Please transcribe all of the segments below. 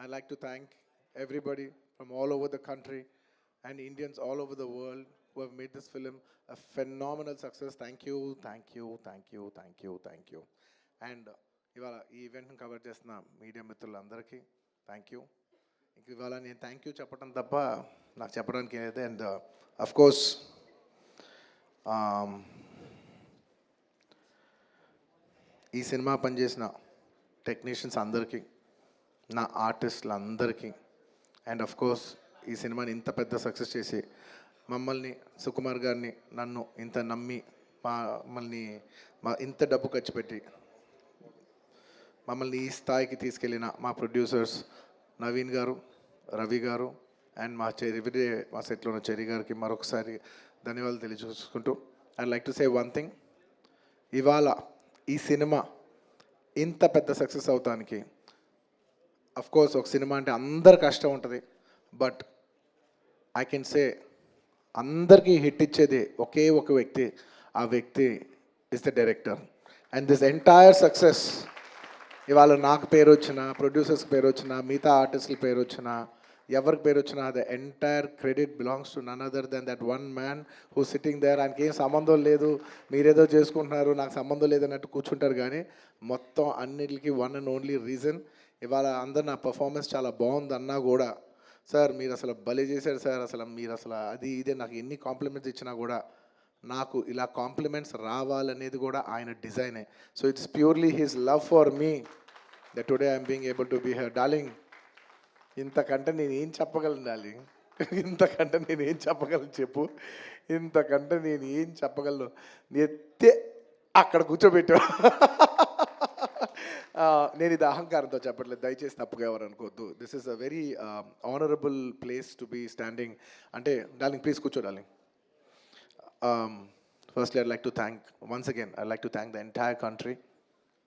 I'd like to thank everybody from all over the country and Indians all over the world who have made this film a phenomenal success. Thank you, thank you, thank you, thank you, thank you. And ఇవాళ ఈ ఈవెంట్ని cover చేస్తున్న media మిత్రులందరికీ thank you. ఇంక ఇవాళ నేను thank you చెప్పడం తప్ప నాకు చెప్పడానికి ఏదైతే అండ్ అఫ్ కోర్స్ ఈ సినిమా పనిచేసిన టెక్నీషియన్స్ అందరికీ, నా ఆర్టిస్టులు అందరికీ, అండ్ అఫ్ కోర్స్ ఈ సినిమాని ఇంత పెద్ద సక్సెస్ చేసి మమ్మల్ని సుకుమార్ గారిని నన్ను ఇంత నమ్మి మమ్మల్ని ఇంత డబ్బు ఖర్చు పెట్టి మమ్మల్ని ఈ స్థాయికి తీసుకెళ్ళిన మా ప్రొడ్యూసర్స్ నవీన్ గారు, రవి గారు అండ్ మా ఎవ్రీడే మా సెట్లో ఉన్న చెరి గారికి మరొకసారి ధన్యవాదాలు తెలియజేసుకుంటూ I like to say one thing. ఇవాళ ఈ సినిమా ఇంత పెద్ద సక్సెస్ అవటానికి కోర్స్ ఒక సినిమా అంటే అందరు కష్టం ఉంటుంది, బట్ ఐ కెన్ సే అందరికీ హిట్ ఇచ్చేది ఒకే ఒక వ్యక్తి, ఆ వ్యక్తి is the director. And this entire success ఇవాళ నాకు పేరు వచ్చినా, ప్రొడ్యూసర్స్కి పేరు వచ్చినా, మిగతా ఆర్టిస్టుల పేరు వచ్చినా, ఎవరికి పేరు వచ్చినా the entire credit belongs to none other than that one man who sitting there. ఆయనకి ఏం సంబంధం లేదు, మీరేదో చేసుకుంటున్నారు, నాకు సంబంధం లేదన్నట్టు కూర్చుంటారు. కానీ మొత్తం అన్నిటికీ వన్ అండ్ ఓన్లీ రీజన్ ఇవాళ అందరు నా పర్ఫార్మెన్స్ చాలా బాగుంది అన్నా కూడా, సార్ మీరు అసలు భలే చేశారు సార్, అసలు మీరు అసలు అది ఇదే నాకు ఎన్ని కాంప్లిమెంట్స్ ఇచ్చినా కూడా నాకు ఇలా కాంప్లిమెంట్స్ రావాలనేది కూడా ఆయన డిజైనే. So it's purely his love for me that today I'm being able to be here. Darling, ఇంతకంటే నేను ఏం చెప్పగలను డార్లింగ్? ఇంతకంటే నేను ఏం చెప్పగలను చెప్పు? ఇంతకంటే నేను ఏం చెప్పగలను? ఎత్తే అక్కడ కూర్చోబెట్టా. నేను ఇది అహంకారంతో చెప్పట్లేదు, దయచేసి తప్పుగా ఎవరు అనుకోవద్దు. This is a very honourable place to be standing. అంటే డార్లింగ్ ప్లీజ్ కూర్చో darling. Firstly, I'd like to thank, once again, I'd like to thank the entire country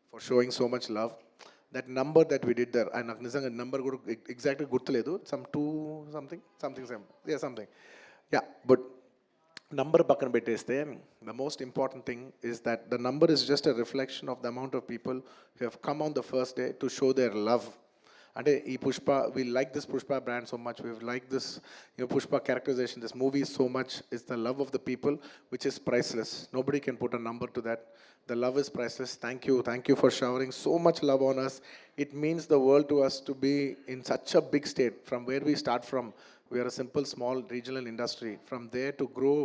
for showing so much love. That number that we did there, and nizanga number kuda exactly gurtuledu, some 2 something, yeah, something. Yeah, but number pakkana petteste, the most important thing is that the number is just a reflection of the amount of people who have come on the first day to show their love. And Pushpa, we like this Pushpa brand so much, we like this Pushpa characterization, this movie so much. It's the love of the people which is priceless. Nobody can put a number to that. The love is priceless. Thank you for showering so much love on us. It means the world to us to be in such a big state. From where we start from, we are a simple small regional industry. From there to grow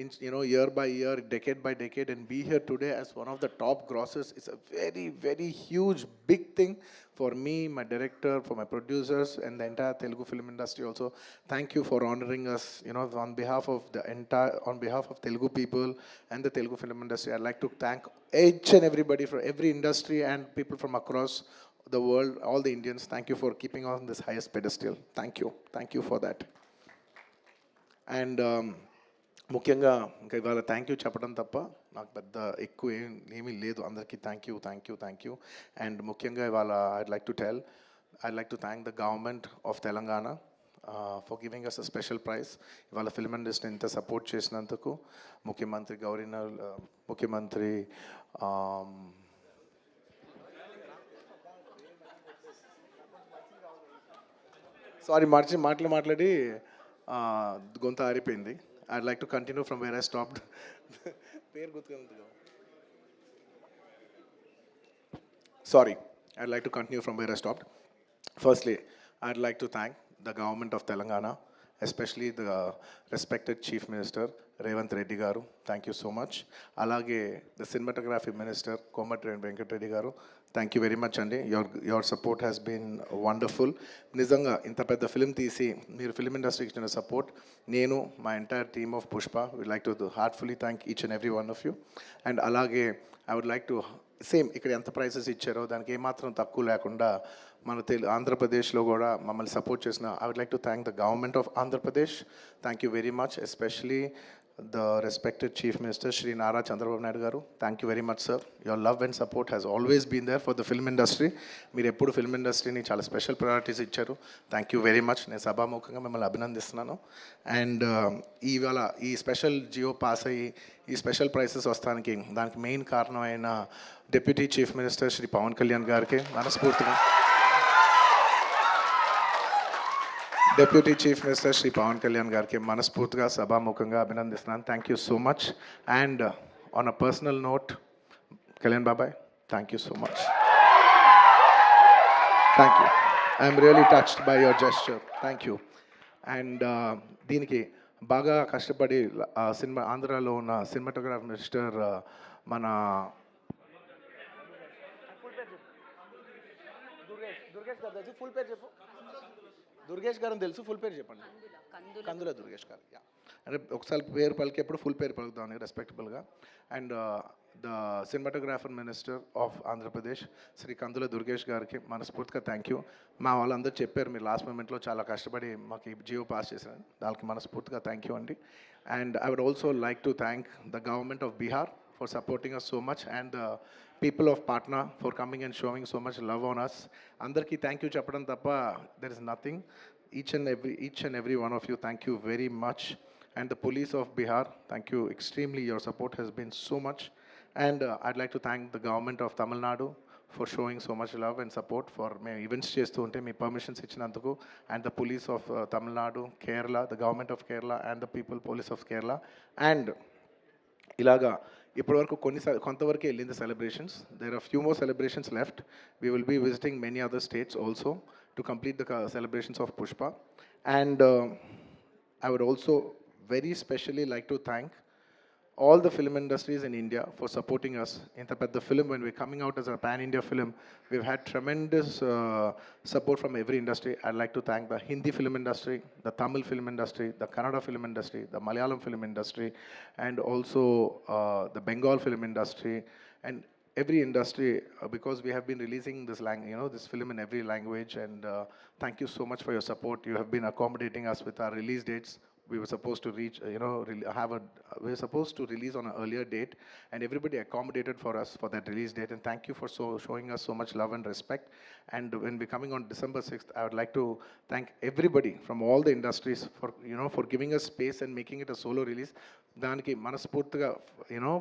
in, year by year, decade by decade, and be here today as one of the top grossers. It's a very, very huge, big thing for me, my director, for my producers, and the entire Telugu film industry also. Thank you for honoring us, on behalf of Telugu people and the Telugu film industry. I'd like to thank each and everybody from every industry and people from across the world, all the Indians. Thank you for keeping on this highest pedestal. Thank you for that. And ముఖ్యంగా ఇంకా ఇవాళ thank you చెప్పడం తప్ప నాకు పెద్ద ఎక్కువ ఏమీ లేదు. అందరికీ థ్యాంక్ యూ. అండ్ ముఖ్యంగా ఇవాళ I'd like to thank the government of Telangana for giving us a special prize. ఇవాళ ఫిల్మ్ ఇండస్ట్రీని ఇంత సపోర్ట్ చేసినందుకు ముఖ్యమంత్రి సారీ మాట్లాడి గొంత ఆరిపోయింది. I'd like to continue from where I stopped. Sorry, I'd like to continue from where I stopped. Firstly, I'd like to thank the government of Telangana, especially the respected Chief Minister, Revanth Reddy Garu. Thank you so much. Alage, the Cinematography Minister, Komatri Venkat Reddy Garu. Thank you very much, Andy. Your support has been wonderful. Nizanga, inta pedda film teesi, meer film industry ki support, nenu, my entire team of Pushpa, we'd like to heartfully thank each and every one of you. And alage, I would like to, same ఇక్కడ ఎంత prices ఇచ్చారో దానికి ఏమాత్రం తక్కువ లేకుండా మన ఆంధ్రప్రదేశ్లో కూడా మమ్మల్ని సపోర్ట్ చేసిన I would like to thank the government of Andhra Pradesh. Thank you very much, especially the respected Chief Minister Shri Nara Chandrababu Naidu garu. Thank you very much, sir. Your love and support has always been there for the film industry. మీరు ఎప్పుడు film ఇండస్ట్రీని చాలా special priorities ఇచ్చారు. Thank you very much. నేను సభాముఖంగా మిమ్మల్ని అభినందిస్తున్నాను. And ఇవాళ ఈ స్పెషల్ జియో పాస్ అయ్యి ఈ స్పెషల్ ప్రైసెస్ వస్తానికి దానికి మెయిన్ కారణమైన deputy chief minister Shri Pawan Kalyan గారికి మనస్ఫూర్తిగా deputy chief minister Shri Pawan Kalyan గారికి మనస్ఫూర్తిగా సభాముఖంగా అభినందిస్తున్నాను. Thank you so much. And on a personal note, Kalyan బాబాయ్, thank you so much. Thank you. I'm really touched by your gesture. Thank you. And దీనికి బాగా కష్టపడి సినిమా ఆంధ్రాలో ఉన్న సినిమాటోగ్రాఫ్ మినిస్టర్ మన దుర్గేష్ గారు తెలుసు, ఫుల్ పేరు చెప్పండి. కందుల దుర్గేష్ గారు. యా, అంటే ఒకసారి పేరు పలికేప్పుడు ఫుల్ పేరు పలుకుతామని రెస్పెక్టబుల్గా. And the cinematographer minister of Andhra Pradesh Shri Kandula Durgesh గారికి మనస్ఫూర్తిగా థ్యాంక్ యూ. మా వాళ్ళందరూ చెప్పారు మీరు లాస్ట్ మూమెంట్లో చాలా కష్టపడి మాకు ఈ జియో పాస్ చేశారు, దానికి మనస్ఫూర్తిగా థ్యాంక్ యూ అండి. And I would also like to thank the government of Bihar for supporting us so much, and the people of Patna for coming and showing so much love on us. Andarki thank you chappadam tappa there is nothing. Each and every one of you, thank you very much. And the police of Bihar, thank you extremely. Your support has been so much. And I'd like to thank the government of Tamil Nadu for showing so much love and support for me events చేస్తూ ఉంటే మీ permissions ఇచ్చినందుకు. And the police of Tamil Nadu, Kerala, the government of Kerala and the people police of Kerala. And ఇలాగా ఇప్పటివరకు కొంతవరకు వెళ్ళింది celebrations. There are few more celebrations left. We will be visiting many other states also to complete the celebrations of Pushpa. And I would also very specially like to thank all the film industries in India for supporting us. In the film, when we're coming out as a pan-India film, we've had tremendous support from every industry. I'd like to thank the Hindi film industry, the Tamil film industry, the Kannada film industry, the Malayalam film industry, and also the Bengal film industry, and every industry, because we have been releasing this film in every language. And thank you so much for your support. You have been accommodating us with our release dates. We were supposed to reach, we were supposed to release on an earlier date, and everybody accommodated for us for that release date. And thank you for showing us so much love and respect. And when we're coming on December 6th, I would like to thank everybody from all the industries for giving us space and making it a solo release. Daniki manaspurtiga,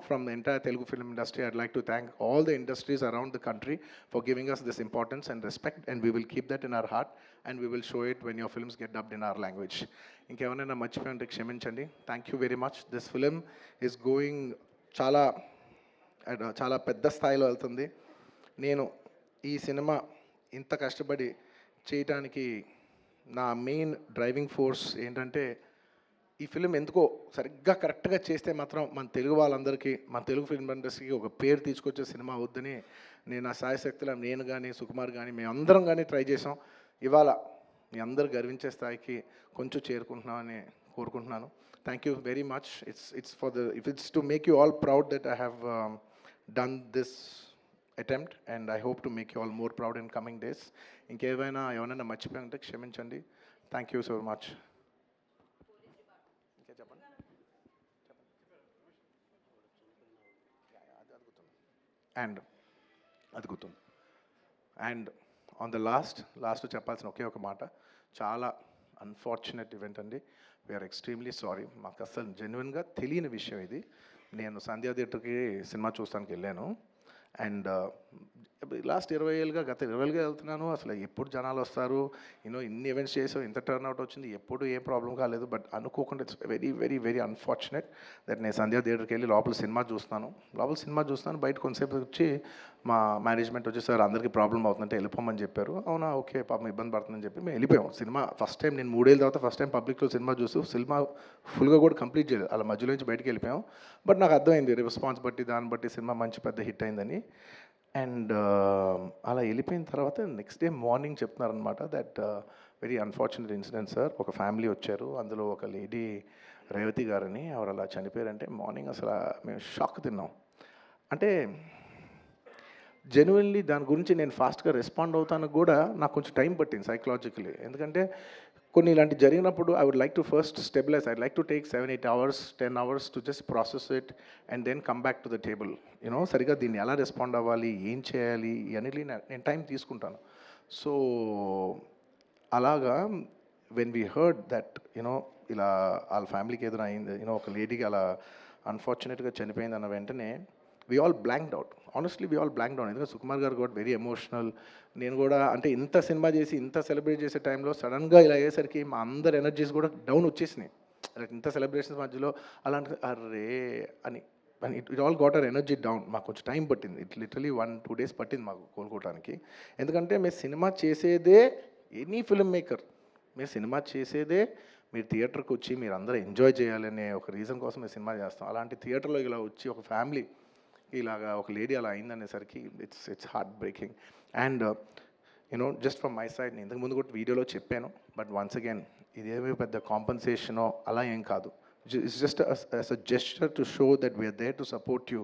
from the entire Telugu film industry, I'd like to thank all the industries around the country for giving us this importance and respect, and we will keep that in our heart, and we will show it when your films get dubbed in our language. ఇంకేమైనా మర్చిపోయింటే క్షమించండి. Thank you very much. This film is going చాలా పెద్ద స్థాయిలో వెళ్తుంది. నేను ఈ cinema ఇంత కష్టపడి చేయటానికి నా మెయిన్ డ్రైవింగ్ ఫోర్స్ ఏంటంటే, ఈ ఫిలిం ఎందుకో సరిగ్గా కరెక్ట్గా చేస్తే మాత్రం మన తెలుగు వాళ్ళందరికీ, మన తెలుగు ఫిల్మ్ ఇండస్ట్రీకి ఒక పేరు తీసుకొచ్చే సినిమా అవుద్దని నేను నా సాయశక్తిలో నేను కానీ సుకుమార్ కానీ మేమందరం కానీ ట్రై చేసాం. ఇవాళ మీ అందరు గర్వించే స్థాయికి కొంచెం చేరుకుంటున్నామని కోరుకుంటున్నాను. Thank you very much. It's to make you all proud that I have done this attempt, and I hope to make you all more proud in coming days. ఎవరైనా మర్చిపోయి ఉంటే క్షమించండి. Thank you so much. ఇంకా చెప్పండి. And అది గుర్తుంది. And on the last చెప్పాల్సిన ఒకే ఒక మాట, చాలా అన్ఫార్చునేట్ ఈవెంట్ అండి. We are extremely sorry. మాకు అసలు జెన్యున్గా తెలియని విషయం ఇది. నేను సంధ్యా థియేటర్కి సినిమా చూస్తానికి వెళ్ళాను. అండ్ లాస్ట్ 20 ఏళ్ళుగా గత 20 ఏళ్ళుగా వెళ్తున్నాను. అసలు ఎప్పుడు జనాలు వస్తారు, ఇన్ని ఈవెంట్స్ చేసావు, ఇంత టర్న్అవుట్ వచ్చింది, ఎప్పుడు ఏ ప్రాబ్లం కాలేదు. బట్ అనుకోకుండా it's very very very unfortunate that నేను సంధ్యా థియేటర్కి వెళ్ళి లోపల సినిమా చూస్తున్నాను. బయట కొంతసేపు వచ్చి మా మేనేజ్మెంట్ వచ్చి, సార్ అందరికీ ప్రాబ్లం అవుతుందంటే వెళ్ళిపోమని చెప్పారు. అవునా, ఓకే, పాపం ఇబ్బంది పడుతుందని చెప్పి మేము వెళ్ళిపోయాం. సినిమా ఫస్ట్ టైం నేను 3 ఏళ్ళ తర్వాత ఫస్ట్ టైం పబ్లిక్లో సినిమా చూస్తూ సినిమా ఫుల్గా కూడా కంప్లీట్ చేయలేదు, అలా మధ్యలో నుంచి బయటకు వెళ్ళిపోయాం. బట్ నాకు అర్థమైంది రెస్పాన్స్ బట్టి, దాన్ని బట్టి సినిమా మంచి పెద్ద హిట్ అయిందని. అండ్ అలా వెళ్ళిపోయిన తర్వాత నెక్స్ట్ డే మార్నింగ్ చెప్తున్నారనమాట that very unfortunate incident sir. ఒక ఫ్యామిలీ వచ్చారు, అందులో ఒక లేడీ రేవతి గారని, ఎవరు అలా చనిపోయారంటే మార్నింగ్ అసలు మేము షాక్ తిన్నాం. అంటే జెన్యున్లీ దాని గురించి నేను ఫాస్ట్గా రెస్పాండ్ అవుతాను కూడా నాకు కొంచెం టైం పట్టింది సైకలాజికలీ. ఎందుకంటే కొన్ని ఇలాంటి జరిగినప్పుడు I would like to first stabilize. I like to take 7-8 hours 10 hours to just process it and then come back to the table. సరిగా దీన్ని ఎలా రెస్పాండ్ అవ్వాలి, ఏం చేయాలి ఇవన్నీ నేను టైం తీసుకుంటాను. సో అలాగా వెన్ వీ హర్డ్ దట్ ఇలా వాళ్ళ ఫ్యామిలీకి ఎదురైంది, ఒక లేడీకి అలా అన్ఫార్చునేట్గా చనిపోయింది అన్న వెంటనే we all blanked out. Honestly we all blank down. ఎందుకంటే సుకుమార్ గారు గోట్ వెరీ ఎమోషనల్. నేను కూడా అంటే ఇంత సినిమా చేసి ఇంత సెలబ్రేట్ చేసే టైంలో సడన్గా ఇలా అయ్యేసరికి మా అందరి ఎనర్జీస్ కూడా డౌన్ వచ్చేసినాయి. లైక్ ఇంత సెలబ్రేషన్స్ మధ్యలో అలాంటి అర్రే అని అని it all got our energy down. మాకు కొంచెం టైం పట్టింది. ఇట్ లిటరలీ 1-2 days పట్టింది మాకు కోలుకోవడానికి. ఎందుకంటే మేము సినిమా చేసేదే ఎనీ ఫిల్మ్ మేకర్, మీరు సినిమా చేసేదే మీరు థియేటర్కి వచ్చి మీరు అందరూ ఎంజాయ్ చేయాలనే ఒక రీజన్ కోసం మేము సినిమా చేస్తాం. అలాంటి థియేటర్లో ఇలా వచ్చి ఒక ఫ్యామిలీ ఇలాగా ఒక లేడీ అలా అయిందనేసరికి it's heart breaking. And you know just from my side, నేను ఇంతకుముందు కూడా వీడియోలో చెప్పాను, బట్ వన్స్ అగైన్ ఇదేమీ పెద్ద కాంపన్సేషనో అలా ఏం కాదు. It's just as a gesture to show that we are there to support you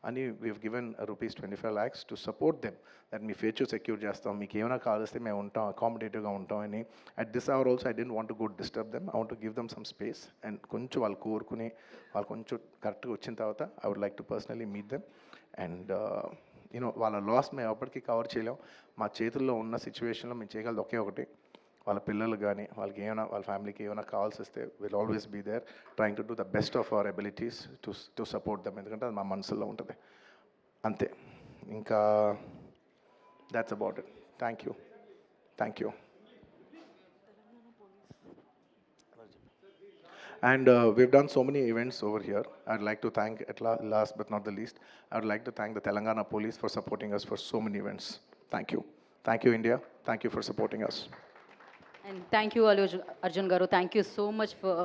అని we have given rupees 25 lakhs to support them, that మీ ఫ్యూచర్ సెక్యూర్ చేస్తాం, మీకు ఏమైనా కావాల్స్తే మేము ఉంటాం, అకామిడేటివ్గా ఉంటాం అని. At this hour also I don't want to go disturb them, I want to give them some space. And కొంచెం వాళ్ళు కోరుకుని వాళ్ళు కొంచెం కరెక్ట్గా వచ్చిన తర్వాత I would like to personally meet them. And you know వాళ్ళ లాస్ మేము ఎప్పటికీ కవర్ చేయలేం. మా చేతుల్లో ఉన్న సిచ్యువేషన్లో మేము చేయగలదు ఒకే ఒకటి, వాళ్ళ పిల్లలు కానీ వాళ్ళకి ఏమైనా వాళ్ళ ఫ్యామిలీకి ఏమైనా కావాల్సి వస్తే will always be there trying to do the best of our abilities to support them. ఎందుకంటే అది మా మనసులో ఉంటుంది అంతే. ఇంకా that's about it. Thank you. Thank you. And we've done so many events over here. I'd like to thank, at last but not the least, I would like to thank the Telangana Police for supporting us for so many events. Thank you. Thank you, India. Thank you for supporting us. And thank you, Arjun Garu. Thank you so much for